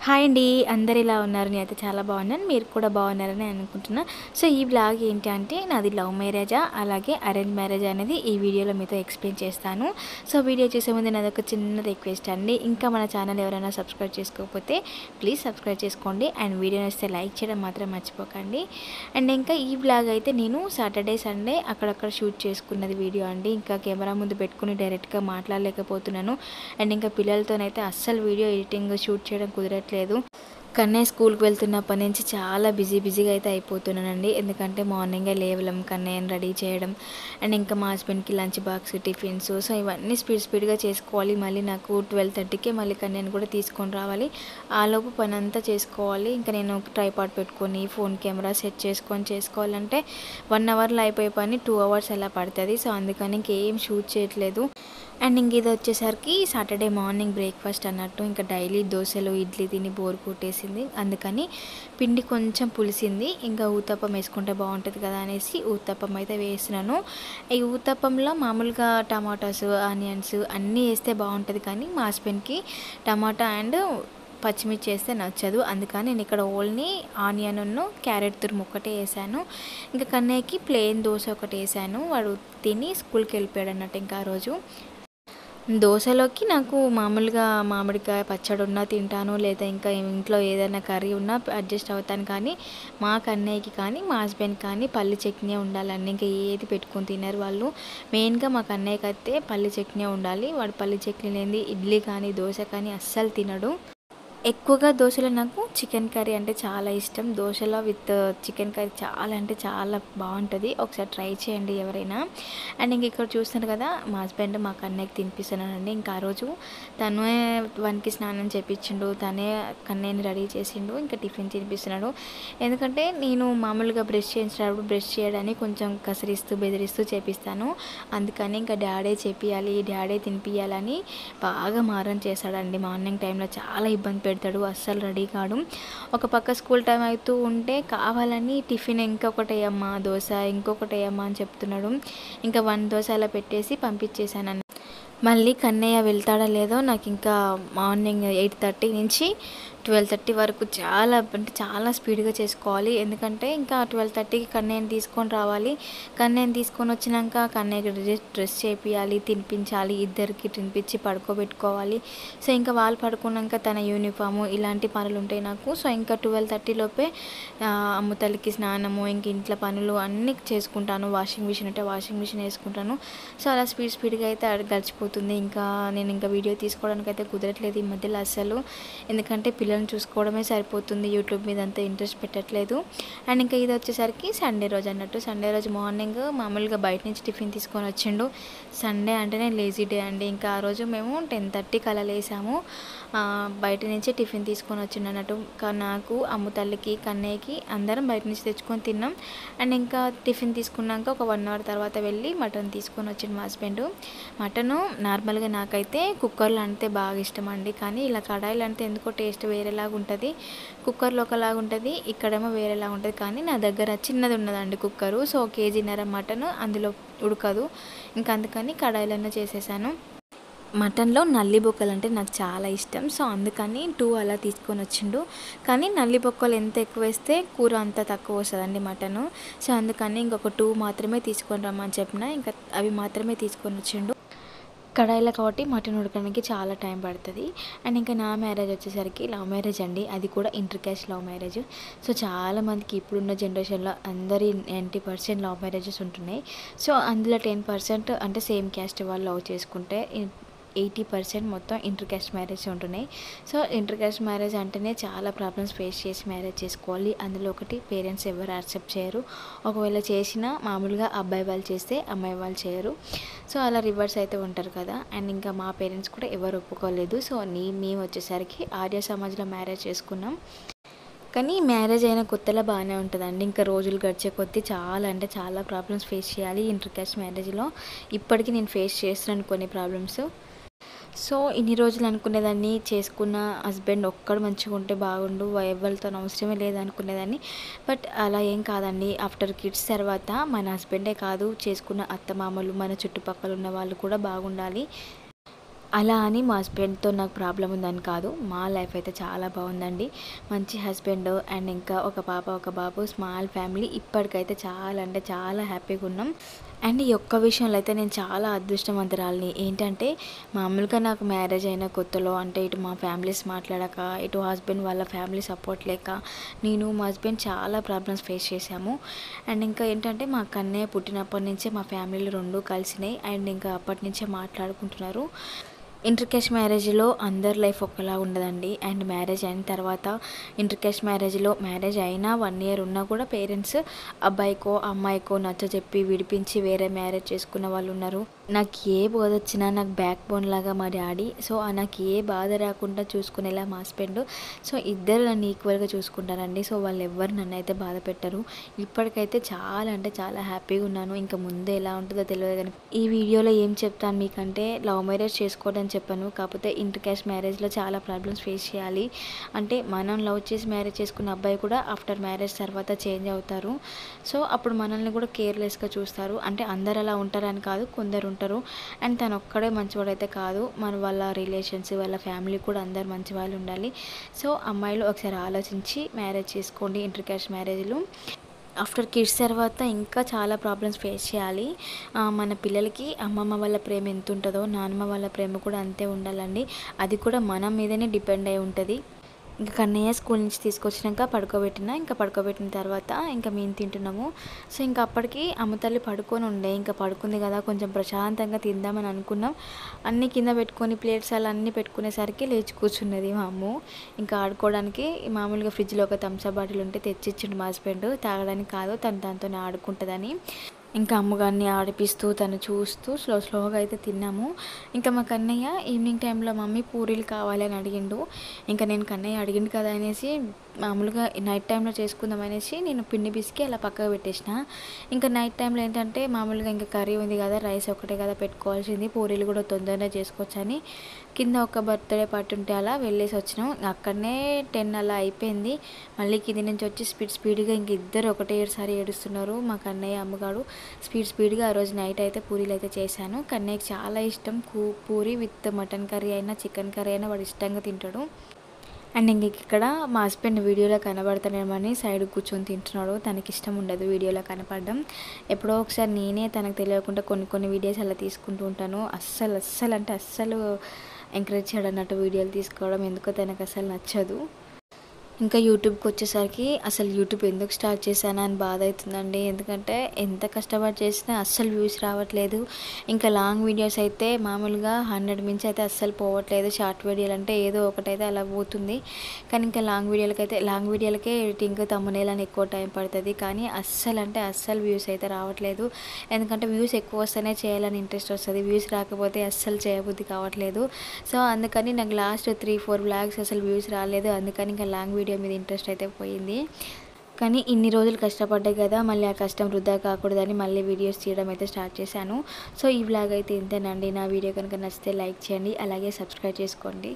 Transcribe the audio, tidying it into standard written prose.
Hi అండి. అందరు ఎలా ఉన్నారు? నేనైతే చాలా బాగున్నాను. మీరు కూడా బాగున్నారని అనుకుంటున్నా. సో ఈ వ్లాగ్ ఏంటి అంటే నాది లవ్ మ్యారేజా అలాగే అరేంజ్ మ్యారేజ్ అనేది ఈ వీడియోలో మీతో ఎక్స్ప్లెయిన్ చేస్తాను. సో వీడియో చూసే ముందు నాది ఒక చిన్న రిక్వెస్ట్ అండి. ఇంకా మన ఛానల్ ఎవరైనా సబ్స్క్రైబ్ చేసుకోకపోతే ప్లీజ్ సబ్స్క్రైబ్ చేసుకోండి. అండ్ వీడియో నచ్చితే లైక్ చేయడం మాత్రం మర్చిపోకండి. అండ్ ఇంకా ఈ వ్లాగ్ అయితే నేను సాటర్డే సండే అక్కడక్కడ షూట్ చేసుకున్నది వీడియో అండి. ఇంకా కెమెరా ముందు పెట్టుకుని డైరెక్ట్గా మాట్లాడలేకపోతున్నాను. అండ్ ఇంకా పిల్లలతోనైతే అస్సలు వీడియో ఎడిటింగ్ షూట్ చేయడం కుదరట్లేదు. కన్నయ్య స్కూల్కి వెళ్తున్నప్పటి నుంచి చాలా బిజీగా అయితే అయిపోతున్నానండి. ఎందుకంటే మార్నింగే లేవడం, కన్నయ్యని రెడీ చేయడం, అండ్ ఇంకా మా హస్బెండ్కి లంచ్ బాక్స్, టిఫిన్స్, సో ఇవన్నీ స్పీడ్గా చేసుకోవాలి. మళ్ళీ నాకు 12:30కే మళ్ళీ కన్నయ్యని కూడా తీసుకొని రావాలి. ఆలోపు పని అంతా చేసుకోవాలి. ఇంకా నేను ట్రైపాడ్ పెట్టుకొని ఫోన్ కెమెరా సెట్ చేసుకోవాలంటే 1 అవర్లో అయిపోయే పని 2 అవర్స్ అలా పడుతుంది. సో అందుకని ఇంకేం షూట్ చేయట్లేదు. అండ్ ఇంక ఇది వచ్చేసరికి సాటర్డే మార్నింగ్ బ్రేక్ఫాస్ట్ అన్నట్టు. ఇంకా డైలీ దోశలు, ఇడ్లీ తిని బోర్ కొట్టేసింది. అందుకని పిండి కొంచెం పులిసింది. ఇంకా ఊతప్పం వేసుకుంటే బాగుంటుంది కదా అనేసి ఊతప్పం అయితే వేసినాను. ఈ ఊతప్పంలో మామూలుగా టమాటాస్, ఆనియన్స్ అన్నీ వేస్తే బాగుంటుంది. కానీ మా హస్బెండ్కి టమాటా అండ్ పచ్చిమిర్చి వేస్తే నచ్చదు. అందుకని నేను ఇక్కడ ఓన్లీ ఆనియన్, క్యారెట్ తురుము ఒకటే వేసాను. ఇంకా కన్నయ్యకి ప్లెయిన్ దోశ ఒకటి వేసాను. వాడు తిని స్కూల్కి వెళ్ళిపోయాడు అన్నట్టు. ఇంకా ఆ రోజు దోశలోకి నాకు మామూలుగా మామిడికాయ పచ్చడి ఉన్నా తింటాను, లేదా ఇంకా ఇంట్లో ఏదైనా కర్రీ ఉన్నా అడ్జస్ట్ అవుతాను. కానీ మా కన్నయ్యకి కానీ మా హస్బెండ్ కానీ పల్లి చట్నీ ఉండాలండి. ఇంకా ఏది పెట్టుకొని తినరు వాళ్ళు. మెయిన్గా మా కన్నయ్యకి అయితే పల్లి చట్నీ ఉండాలి. వాడు పల్లి చట్నీ లేనిది ఇడ్లీ కానీ దోశ కానీ అస్సలు తినడు. ఎక్కువగా దోశలో నాకు చికెన్ కర్రీ అంటే చాలా ఇష్టం. దోశలో విత్ చికెన్ కర్రీ చాలా అంటే చాలా బాగుంటుంది. ఒకసారి ట్రై చేయండి ఎవరైనా. అండ్ ఇంక ఇక్కడ చూస్తున్నారు కదా, మా హస్బెండ్ మా కన్నయ్యకి తినిపిస్తున్నానండి. ఇంకా ఆ రోజు తనే వానికి స్నానం చేపించిండు, తనే కన్నయ్యని రెడీ చేసిండు. ఇంకా టిఫిన్ తినిపిస్తున్నాడు. ఎందుకంటే నేను మామూలుగా బ్రష్ చేయించినప్పుడు బ్రష్ చేయడానికి కొంచెం కసిరిస్తూ బెదిరిస్తూ చేపిస్తాను. అందుకని ఇంకా డాడీ చేపియాలి, డాడీ తినిపియాలని బాగా మారం చేశాడండి. మార్నింగ్ టైంలో చాలా ఇబ్బంది పెడతాడు, అస్సలు రెడీ కాడు. ఒక పక్క స్కూల్ టైం అవుతూ ఉంటే కావాలని టిఫిన్ ఇంకొకటి వేయమ్మా, దోశ ఇంకొకటి వేయమ్మా అని చెప్తున్నాడు. ఇంకా 1 దోశ అలా పెట్టేసి పంపించేశాను. మళ్ళీ కన్నయ్య వెళ్తాడా లేదో నాకు ఇంకా మార్నింగ్ 8:30 నుంచి 12:30 వరకు చాలా అంటే చాలా స్పీడ్గా చేసుకోవాలి. ఎందుకంటే ఇంకా 12:30కి కన్నయ్యని తీసుకొని రావాలి. కన్నయ్యని తీసుకొని వచ్చినాక కన్నయ్యకి డ్రెస్ చేపియాలి, తినిపించాలి, ఇద్దరికి తినిపించి పడుకోబెట్టుకోవాలి. సో ఇంకా వాళ్ళు పడుకున్నాక తన యూనిఫాము ఇలాంటి పనులు ఉంటాయి నాకు. సో ఇంకా 12:30 లోపే అమ్మతల్లికి స్నానము, ఇంక ఇంట్లో పనులు అన్నీ చేసుకుంటాను. వాషింగ్ మిషన్ ఉంటే వాషింగ్ మిషన్ వేసుకుంటాను. సో అలా స్పీడ్గా అయితే గడిచిపోతుంది. ఇంకా నేను ఇంకా వీడియో తీసుకోవడానికి అయితే కుదరట్లేదు ఈ మధ్యలో అస్సలు. ఎందుకంటే పిల్లల్ని చూసుకోవడమే సరిపోతుంది. యూట్యూబ్ మీద అంత ఇంట్రెస్ట్ పెట్టట్లేదు. అండ్ ఇంకా ఇది వచ్చేసరికి సండే రోజు అన్నట్టు. సండే రోజు మార్నింగ్ మామూలుగా బయట నుంచి టిఫిన్ తీసుకొని వచ్చిండు. సండే అంటేనే లేజీ డే అండి. ఇంకా ఆ రోజు మేము 10:30కి అలా లేసాము. బయట నుంచి టిఫిన్ తీసుకొని వచ్చిండు అన్నట్టు. నాకు, అమ్ము తల్లికి, కన్నయ్యకి అందరం బయట నుంచి తెచ్చుకొని తిన్నాం. అండ్ ఇంకా టిఫిన్ తీసుకున్నాక ఒక 1 అవర్ తర్వాత వెళ్ళి మటన్ తీసుకొని వచ్చిండు మా హస్బెండ్. మటను నార్మల్గా నాకైతే కుక్కర్లో అంటే బాగా ఇష్టం అండి. కానీ ఇలా కడాయిలో అంటే ఎందుకో టేస్ట్ వేరేలాగా ఉంటుంది. కుక్కర్లో ఒకలాగా ఉంటుంది, ఇక్కడేమో వేరేలాగా ఉంటుంది. కానీ నా దగ్గర చిన్నది ఉన్నదండి కుక్కరు. సో 1.5 kg మటన్ అందులో ఉడకదు. ఇంకా అందుకని కడాయిలోనే చేసేసాను. మటన్లో నల్లి బొక్కలు అంటే నాకు చాలా ఇష్టం. సో అందుకని 2 అలా తీసుకొని వచ్చిండు. కానీ నల్లి బొక్కలు ఎంత ఎక్కువ వేస్తే కూర అంత తక్కువ వస్తుందండి మటను. సో అందుకని ఇంకొక 2 మాత్రమే తీసుకొని రమ్మని చెప్పిన. ఇంకా అవి మాత్రమే తీసుకొని వచ్చిండు. కడాయిలో కాబట్టి మటన్ ఉడకడానికి చాలా టైం పడుతుంది. అండ్ ఇంకా నా మ్యారేజ్ వచ్చేసరికి లవ్ మ్యారేజ్ అండి. అది కూడా inter caste love marriage. So చాలామందికి ఇప్పుడున్న జనరేషన్లో అందరి 90% లవ్ మ్యారేజెస్ ఉంటున్నాయి. సో అందులో 10% అంటే సేమ్ క్యాస్ట్ వాళ్ళు లవ్ చేసుకుంటే 80% మొత్తం ఇంటర్ క్యాస్ట్ మ్యారేజ్ ఉంటున్నాయి. సో ఇంటర్ క్యాస్ట్ మ్యారేజ్ అంటేనే చాలా ప్రాబ్లమ్స్ ఫేస్ చేసి మ్యారేజ్ చేసుకోవాలి. అందులో ఒకటి పేరెంట్స్ ఎవరు యాక్సెప్ట్ చేయరు. ఒకవేళ చేసినా మామూలుగా అబ్బాయి వాళ్ళు చేస్తే అమ్మాయి వాళ్ళు చేయరు. సో అలా రివర్స్ అయితే ఉంటారు కదా. అండ్ ఇంకా మా పేరెంట్స్ కూడా ఎవరు ఒప్పుకోలేదు. సో మేము వచ్చేసరికి ఆర్య సమాజ్లో మ్యారేజ్ చేసుకున్నాం. కానీ మ్యారేజ్ అయిన కొత్తలో బాగానే ఉంటుందండి. ఇంకా రోజులు గడిచే కొద్దీ చాలా అంటే చాలా ప్రాబ్లమ్స్ ఫేస్ చేయాలి ఇంటర్ క్యాస్ట్ మ్యారేజ్లో. ఇప్పటికీ నేను ఫేస్ చేస్తున్నాను కొన్ని ప్రాబ్లమ్స్. సో ఇన్ని రోజులు అనుకునేదాన్ని చేసుకున్న హస్బెండ్ ఒక్కడు మంచిగా ఉంటే బాగుండు, ఎవరితో అవసరమే లేదనుకునేదాన్ని. బట్ అలా ఏం కాదండి. ఆఫ్టర్ కిడ్స్ తర్వాత మన హస్బెండే కాదు, చేసుకున్న అత్తమామలు, మన చుట్టుపక్కల ఉన్న వాళ్ళు కూడా బాగుండాలి. అలా అని మా హస్బెండ్‌తో నాకు ప్రాబ్లమ్ ఉందని కాదు. మా లైఫ్ అయితే చాలా బాగుందండి. మంచి హస్బెండ్ అండ్ ఇంకా ఒక పాప, ఒక బాబు, స్మాల్ ఫ్యామిలీ. ఇప్పటికైతే చాలా అంటే చాలా హ్యాపీగున్నాం. అండ్ ఈ ఒక్క విషయంలో అయితే నేను చాలా అదృష్టవంతురాలిని. ఏంటంటే మామూలుగా నాకు మ్యారేజ్ అయిన కొత్తలో అంటే ఇటు మా ఫ్యామిలీస్ మాట్లాడక, ఇటు హస్బెండ్ వాళ్ళ ఫ్యామిలీ సపోర్ట్ లేక, నేను మా హస్బెండ్ చాలా ప్రాబ్లమ్స్ ఫేస్ చేశాము. అండ్ ఇంకా ఏంటంటే మా కన్నయ్య పుట్టినప్పటి నుంచే మా ఫ్యామిలీలు 2 కలిసినాయి. అండ్ ఇంకా అప్పటి నుంచే మాట్లాడుకుంటున్నారు. ఇంటర్ కాస్ట్ మ్యారేజ్‌లో అందరి లైఫ్ ఒకలా ఉండదండి. అండ్ మ్యారేజ్ అయిన తర్వాత ఇంటర్ కాస్ట్ మ్యారేజ్‌లో మ్యారేజ్ అయినా 1 ఇయర్ ఉన్నా కూడా పేరెంట్స్ అబ్బాయికో, అమ్మాయికో నచ్చజెప్పి విడిపించి వేరే మ్యారేజ్ చేసుకున్న వాళ్ళున్నారు. నాకు ఏ బాధొచ్చినా నాకు బ్యాక్ బోన్ లాగా మా డ్యాడీ. సో, నాకు ఏ బాధ రాకుండా చూసుకునేలా మా హస్బెండ్. సో, ఇద్దరు నన్ను ఈక్వల్‌గా చూసుకుంటారండి. సో, వాళ్ళెవ్వరు నన్నైతే బాధ పెట్టరు. ఇప్పటికైతే చాలా అంటే చాలా హ్యాపీగా ఉన్నాను. ఇంకా ముందు ఎలా ఉంటుందో తెలియదు కానీ ఈ వీడియోలో ఏం చెప్తాను మీకంటే లవ్ మ్యారేజ్ చేసుకోవడం చెప్పను. కాకపోతే ఇంటర్ కాస్ట్ మ్యారేజ్‌లో చాలా ప్రాబ్లమ్స్ ఫేస్ చేయాలి. అంటే మనం లవ్ చేసి మ్యారేజ్ చేసుకున్న అబ్బాయి కూడా ఆఫ్టర్ మ్యారేజ్ తర్వాత చేంజ్ అవుతారు. సో, అప్పుడు మనల్ని కూడా కేర్‌లెస్‌గా చూస్తారు. అంటే అందరు అలా ఉంటారని కాదు, కొందరు ఉంటారు. అండ్ తను ఒక్కడే మంచివాడైతే కాదు. మన వాళ్ళ రిలేషన్స్, వాళ్ళ ఫ్యామిలీ కూడా అందరు మంచివాళ్ళు ఉండాలి. సో, అమ్మాయిలు ఒకసారి ఆలోచించి మ్యారేజ్ చేసుకోండి. ఇంటర్ కాస్ట్ మ్యారేజ్‌లు ఆఫ్టర్ కిడ్స్ తర్వాత ఇంకా చాలా ప్రాబ్లమ్స్ ఫేస్ చేయాలి. మన పిల్లలకి అమ్మమ్మ వాళ్ళ ప్రేమ ఎంత ఉంటుందో నానమ్మ వాళ్ళ ప్రేమ కూడా అంతే ఉండాలండి. అది కూడా మన మీదనే డిపెండ్ అయి ఉంటుంది. ఇంకా కన్నయ్య స్కూల్ నుంచి తీసుకొచ్చినాక పడుకోబెట్టిన తర్వాత ఇంకా మేము తింటున్నాము. సో, ఇంకా అప్పటికి అమ్మ తల్లి పడుకొని ఉండే. ఇంకా పడుకుంది కదా కొంచెం ప్రశాంతంగా తిందామని అనుకున్నాం. అన్నీ కింద పెట్టుకొని ప్లేట్స్ అలా అన్నీ పెట్టుకునేసరికి లేచి కూర్చున్నది మా అమ్మ. ఇంకా ఆడుకోవడానికి మామూలుగా ఫ్రిడ్జ్‌లో ఒక థమ్స్ అప్ బాటిల్ ఉంటే తెచ్చిచ్చిండు మా హస్బెండ్. తాగడానికి కాదు, తను దాంతోనే ఆడుకుంటుందని. ఇంకా అమ్మగారిని ఆడిపిస్తూ తను చూస్తూ స్లోగా అయితే తిన్నాము. ఇంకా మా కన్నయ్య ఈవినింగ్ టైంలో మమ్మీ పూరీలు కావాలి అని అడిగిండు. ఇంకా నేను కన్నయ్య అడిగిండు కదా అనేసి మామూలుగా నైట్ టైంలో చేసుకుందాం అనేసి నేను పిండి పిసికి అలా పక్కకు పెట్టేసిన. ఇంకా నైట్ టైంలో ఏంటంటే మామూలుగా ఇంకా కర్రీ ఉంది కదా, రైస్ ఒకటే కదా పెట్టుకోవాల్సింది, పూరీలు కూడా తొందరగా చేసుకోవచ్చని కింద ఒక బర్త్డే పార్టీ ఉంటే అలా వెళ్ళేసి వచ్చినాం. అక్కడనే 10 అలా అయిపోయింది. మళ్ళీ కింది నుంచి వచ్చి స్పీడ్గా ఇంక ఇద్దరు ఒకటేసారి ఏడుస్తున్నారు. మా కన్నయ్య అమ్మగాడు స్పీడ్గా ఆ రోజు నైట్ అయితే పూరీలు అయితే చేశాను. కన్నయ్యకి చాలా ఇష్టం పూరి విత్ మటన్ కర్రీ అయినా చికెన్ కర్రీ అయినా వాడు ఇష్టంగా తింటాడు. అండ్ ఇంక ఇక్కడ మా హస్బెండ్ వీడియోలో కనబడతానేమని సైడ్ కూర్చొని తింటున్నాడు. తనకి ఇష్టం ఉండదు వీడియోలో కనపడడం. ఎప్పుడో ఒకసారి నేనే తనకు తెలియకుండా కొన్ని వీడియోస్ అలా తీసుకుంటూ ఉంటాను. అస్సలు ఎంకరేజ్ చేయడం అన్నట్టు వీడియోలు తీసుకోవడం ఎందుకో తనకు అసలు నచ్చదు. ఇంకా యూట్యూబ్కి వచ్చేసరికి అసలు యూట్యూబ్ ఎందుకు స్టార్ట్ చేశానా అని బాధ అవుతుందండి. ఎందుకంటే ఎంత కష్టపడి చేసినా అస్సలు వ్యూస్ రావట్లేదు. ఇంకా లాంగ్ వీడియోస్ అయితే మామూలుగా 100 మించి అయితే అస్సలు పోవట్లేదు. షార్ట్ వీడియోలు అంటే ఏదో ఒకటైతే అలా పోతుంది. కానీ ఇంకా లాంగ్ వీడియోలకే ఎడిటింగ్ థంబ్నెయిల్ అని ఎక్కువ టైం పడుతుంది. కానీ అస్సలు వ్యూస్ అయితే రావట్లేదు. ఎందుకంటే వ్యూస్ ఎక్కువ వస్తేనే చేయాలని ఇంట్రెస్ట్ వస్తుంది. వ్యూస్ రాకపోతే అస్సలు చేయబుద్ధి కావట్లేదు. సో, అందుకని నాకు లాస్ట్ 3-4 వ్లాగ్స్ అసలు వ్యూస్ రాలేదు. అందుకని ఇంకా లాంగ్ వీడియో మీద ఇంట్రెస్ట్ అయితే పోయింది. కానీ ఇన్ని రోజులు కష్టపడ్డాయి కదా, మళ్ళీ ఆ కష్టం వృధా కాకూడదని మళ్ళీ వీడియోస్ తీయడం అయితే స్టార్ట్ చేశాను. సో, ఈ వ్లాగ్ అయితే ఇంతేనండి. నా వీడియో కనుక నచ్చితే లైక్ చేయండి, అలాగే సబ్స్క్రైబ్ చేసుకోండి.